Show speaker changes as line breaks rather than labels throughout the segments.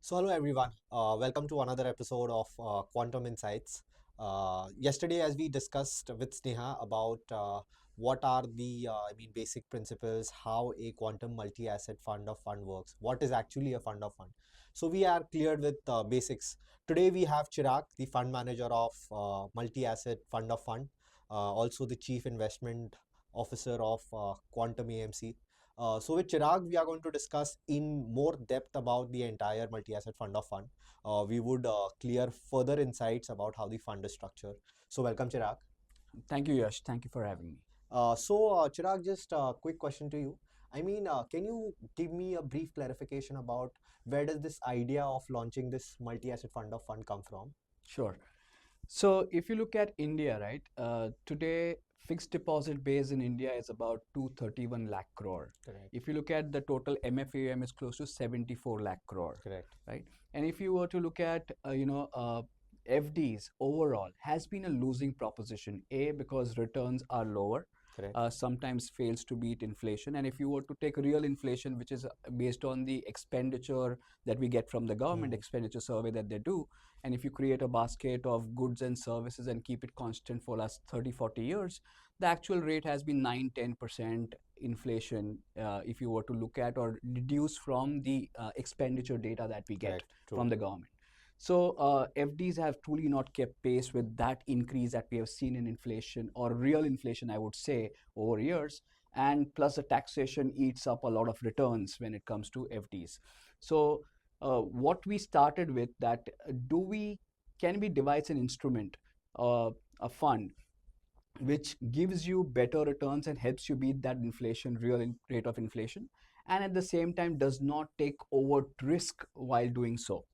So, hello everyone. Welcome to another episode of Quantum Insights. Yesterday, as we discussed with Sneha about what are the basic principles, how a quantum multi-asset fund of fund works, what is actually a fund of fund. So, we are cleared with basics. Today, we have Chirag, the fund manager of multi-asset fund of fund, also the chief investment officer of Quantum AMC. So with Chirag, we are going to discuss in more depth about the entire multi-asset fund of fund. We would clear further insights about how the fund is structured. So welcome, Chirag.
Thank you, Yash. Thank you for having me.
Chirag, just a quick question to you. Can you give me a brief clarification about where does this idea of launching this multi-asset fund of fund come from?
Sure. So, if you look at India, right, today fixed deposit base in India is about 231 lakh crore.
Correct.
If you look at the total MFAM is close to 74 lakh crore,
Correct.
right? And if you were to look at, FDs overall has been a losing proposition. A, because returns are lower,
Correct.
sometimes fails to beat inflation. And if you were to take real inflation, which is based on the expenditure that we get from the government
Hmm.
expenditure survey that they do, and if you create a basket of goods and services and keep it constant for last 30, 40 years, the actual rate has been 9-10% inflation, if you were to look at or deduce from the expenditure data that we get
Correct. True.
from the government. So FDs have truly not kept pace with that increase that we have seen in inflation, or real inflation, I would say, over years. And plus, the taxation eats up a lot of returns when it comes to FDs. So what we started with, that do we can we devise an instrument, a fund which gives you better returns and helps you beat that inflation, rate of inflation, and at the same time does not take overt risk while doing so.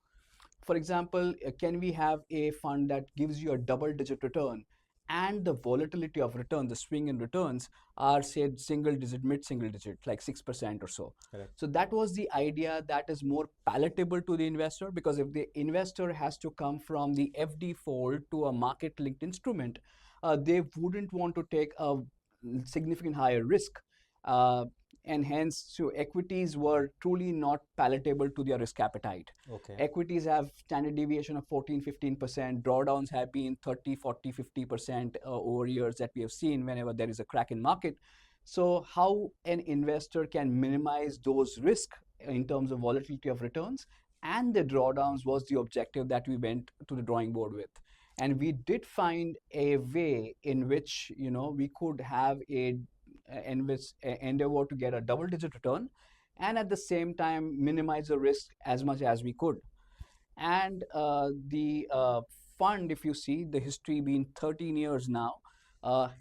For example, can we have a fund that gives you a double digit return, and the volatility of return, the swing in returns, are say single digit, mid single digit, like 6% or so.
Correct.
So that was the idea, that is more palatable to the investor, because if the investor has to come from the FD fold to a market linked instrument, they wouldn't want to take a significant higher risk. Uh, and hence, so equities were truly not palatable to their risk appetite.
Okay.
Equities have standard deviation of 14-15%. Drawdowns have been 30, 40, 50% over years that we have seen whenever there is a crack in market. So how an investor can minimize those risks in terms of volatility of returns and the drawdowns was the objective that we went to the drawing board with. And we did find a way in which, we could have a endeavor to get a double digit return, and at the same time minimize the risk as much as we could. And the fund, if you see the history, being 13 years now,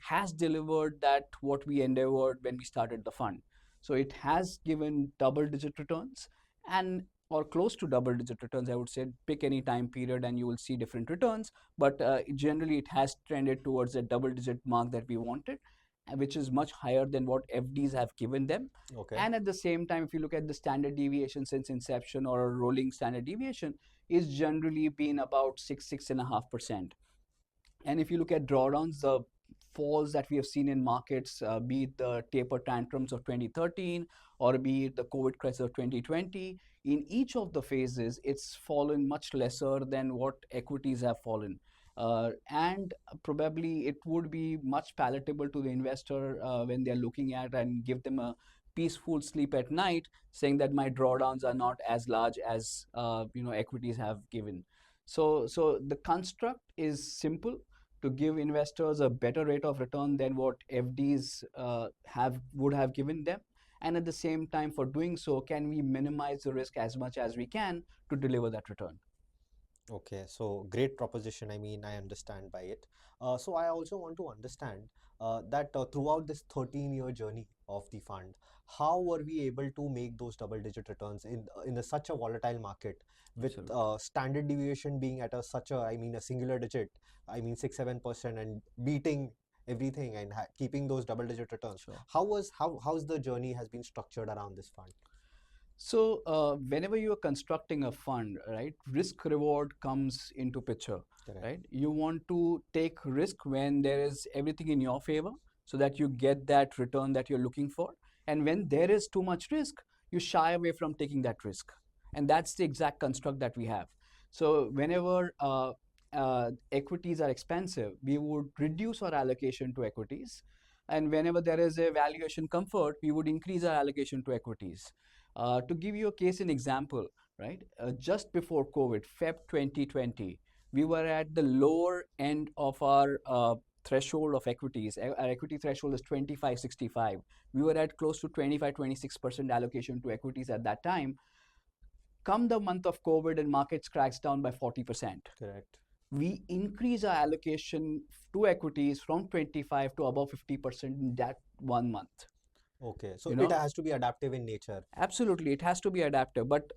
has delivered that what we endeavored when we started the fund. So it has given double digit returns, and or close to double digit returns, I would say. Pick any time period and you will see different returns, but generally it has trended towards a double digit mark that we wanted, which is much higher than what FDs have given them.
Okay.
And at the same time, if you look at the standard deviation since inception, or a rolling standard deviation, is generally been about 6.5%. And if you look at drawdowns, the falls that we have seen in markets, be it the taper tantrums of 2013 or be it the COVID crisis of 2020, in each of the phases, it's fallen much lesser than what equities have fallen. And probably it would be much palatable to the investor when they're looking at, and give them a peaceful sleep at night, saying that my drawdowns are not as large as equities have given. So the construct is simple, to give investors a better rate of return than what FDs have would have given them. And at the same time, for doing so, can we minimize the risk as much as we can to deliver that return?
Okay, so great proposition. I understand by it. So I also want to understand that throughout this 13-year journey of the fund, how were we able to make those double-digit returns in such a volatile market, with
Absolutely.
standard deviation being at a singular digit, 6-7%, and beating everything and keeping those double-digit returns.
Sure.
How's the journey has been structured around this fund?
So, whenever you are constructing a fund, right, risk reward comes into picture,
Correct.
right? You want to take risk when there is everything in your favor, so that you get that return that you're looking for. And when there is too much risk, you shy away from taking that risk. And that's the exact construct that we have. So whenever equities are expensive, we would reduce our allocation to equities. And whenever there is a valuation comfort, we would increase our allocation to equities. To give you a case in example, right? Just before COVID, Feb 2020, we were at the lower end of our threshold of equities. Our equity threshold is 2565. We were at close to 25-26% allocation to equities at that time. Come the month of COVID and markets cracks down by 40%.
Correct.
We increase our allocation to equities from 25 to above 50% in that 1 month.
Okay, so
You
it
know,
has to be adaptive in nature.
absolutely, it has to be adaptive. But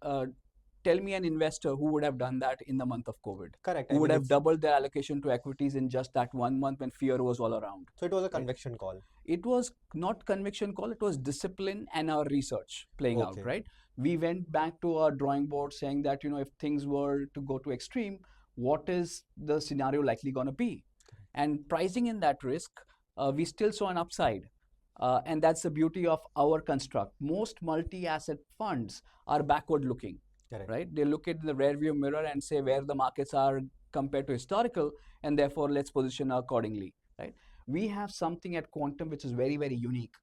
tell me an investor who would have done that in the month of COVID,
Correct.
who
I
would
mean, if
have doubled their allocation to equities in just that 1 month when fear was all around,
so, it was a
right?
convection call.
It was not conviction call, it was discipline and our research playing out,
Okay.
right? We went back to our drawing board saying that, if things were to go to extreme, what is the scenario likely going to be? And pricing in that risk, we still saw an upside. And that's the beauty of our construct. Most multi-asset funds are backward looking,
Correct.
right? They look at the rear view mirror and say where the markets are compared to historical, and therefore let's position accordingly, right? We have something at Quantum which is very, very unique.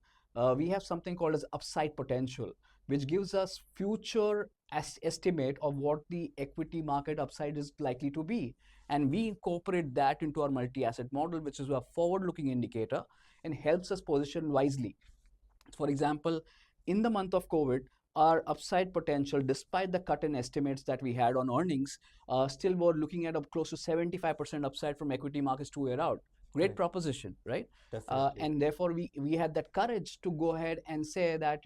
We have something called as upside potential, which gives us future estimate of what the equity market upside is likely to be. And we incorporate that into our multi-asset model, which is a forward-looking indicator and helps us position wisely. For example, in the month of COVID, our upside potential, despite the cut in estimates that we had on earnings, still were looking at a close to 75% upside from equity markets 2 year out. Great
Correct.
proposition, right?
Definitely.
And therefore, we had that courage to go ahead and say that,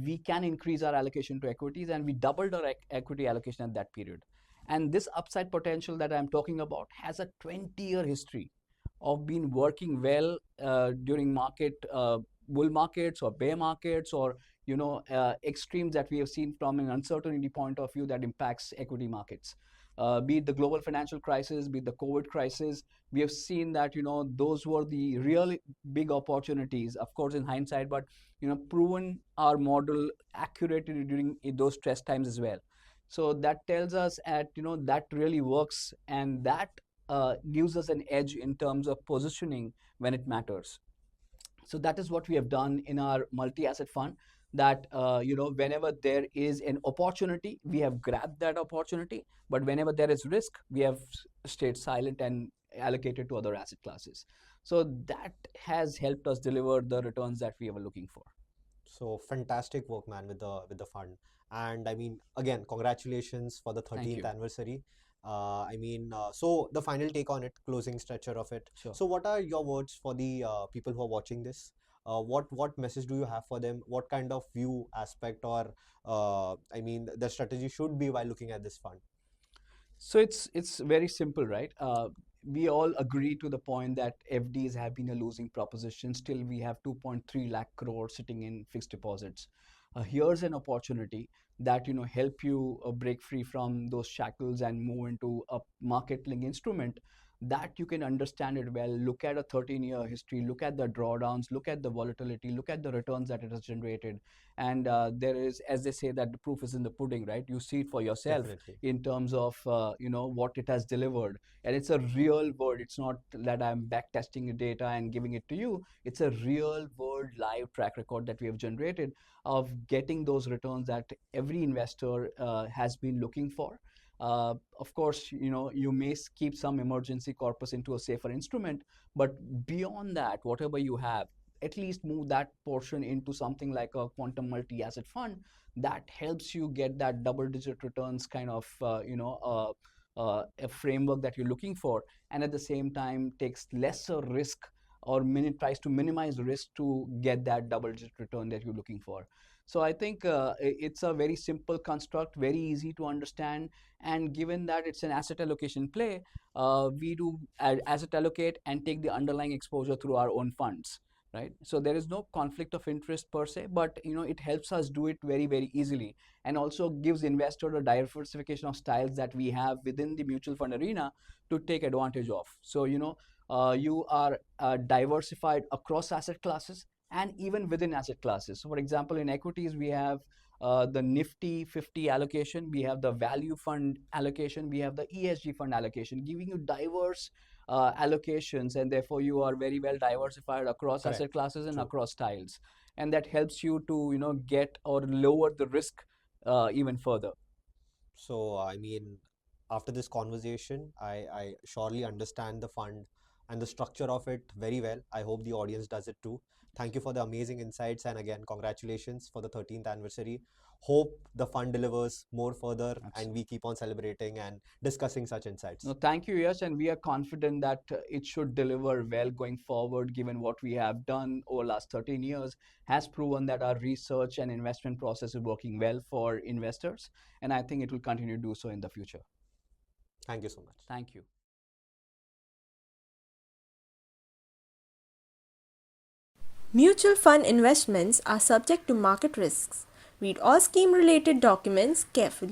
we can increase our allocation to equities, and we doubled our equity allocation at that period. And this upside potential that I'm talking about has a 20-year history of being working well during bull markets or bear markets, or extremes that we have seen from an uncertainty point of view that impacts equity markets. Be it the global financial crisis, be it the COVID crisis, we have seen that those were the real big opportunities, of course in hindsight, but proven our model accurately during those stress times as well. So that tells us at that really works, and that gives us an edge in terms of positioning when it matters. So that is what we have done in our multi-asset fund, that whenever there is an opportunity, we have grabbed that opportunity, but whenever there is risk, we have stayed silent and allocated to other asset classes. So that has helped us deliver the returns that we were looking for.
So fantastic work, man, with the fund. And I mean, again, congratulations for the
Thank
13th
you.
anniversary. So the final take on it, closing stretcher of it.
Sure.
So what are your words for the people who are watching this? What message do you have for them? What kind of view aspect or the strategy should be while looking at this fund?
So it's very simple, right? We all agree to the point that FDs have been a losing proposition. Still, we have 2.3 lakh crore sitting in fixed deposits. Here's an opportunity that help you break free from those shackles and move into a market-linked instrument that you can understand it well. Look at a 13-year history. Look at the drawdowns. Look at the volatility. Look at the returns that it has generated. And there is, as they say, that the proof is in the pudding, right? You see it for yourself
Definitely.
in terms of what it has delivered, and it's a real world. It's not that I'm back testing data and giving it to you. It's a real world live track record that we have generated of getting those returns that every investor has been looking for. Of course, you may keep some emergency corpus into a safer instrument, but beyond that, whatever you have, at least move that portion into something like a quantum multi-asset fund that helps you get that double-digit returns kind of a framework that you're looking for, and at the same time takes lesser risk, or tries to minimize risk to get that double-digit return that you're looking for. So I think it's a very simple construct, very easy to understand, and given that it's an asset allocation play, we do asset allocate and take the underlying exposure through our own funds, right? So there is no conflict of interest per se, but it helps us do it very, very easily, and also gives investor a diversification of styles that we have within the mutual fund arena to take advantage of. So you are diversified across asset classes, and even within asset classes. So, for example, in equities, we have the Nifty 50 allocation, we have the value fund allocation, we have the ESG fund allocation, giving you diverse allocations, and therefore you are very well diversified across asset
Correct.
classes and
True.
across styles, and that helps you to get or lower the risk even further.
So, I mean, after this conversation, I surely understand the fund and the structure of it very well. I hope the audience does it too. Thank you for the amazing insights. And again, congratulations for the 13th anniversary. Hope the fund delivers more further and we
Absolutely.
keep on celebrating and discussing such
No,
insights.
thank you, yes, and we are confident that it should deliver well going forward, given what we have done over last 13 years has proven that our research and investment process is working well for investors, and I think it will continue to do so in the future.
Thank you so much.
Thank you.
Mutual fund investments are subject to market risks. Read all scheme related documents carefully.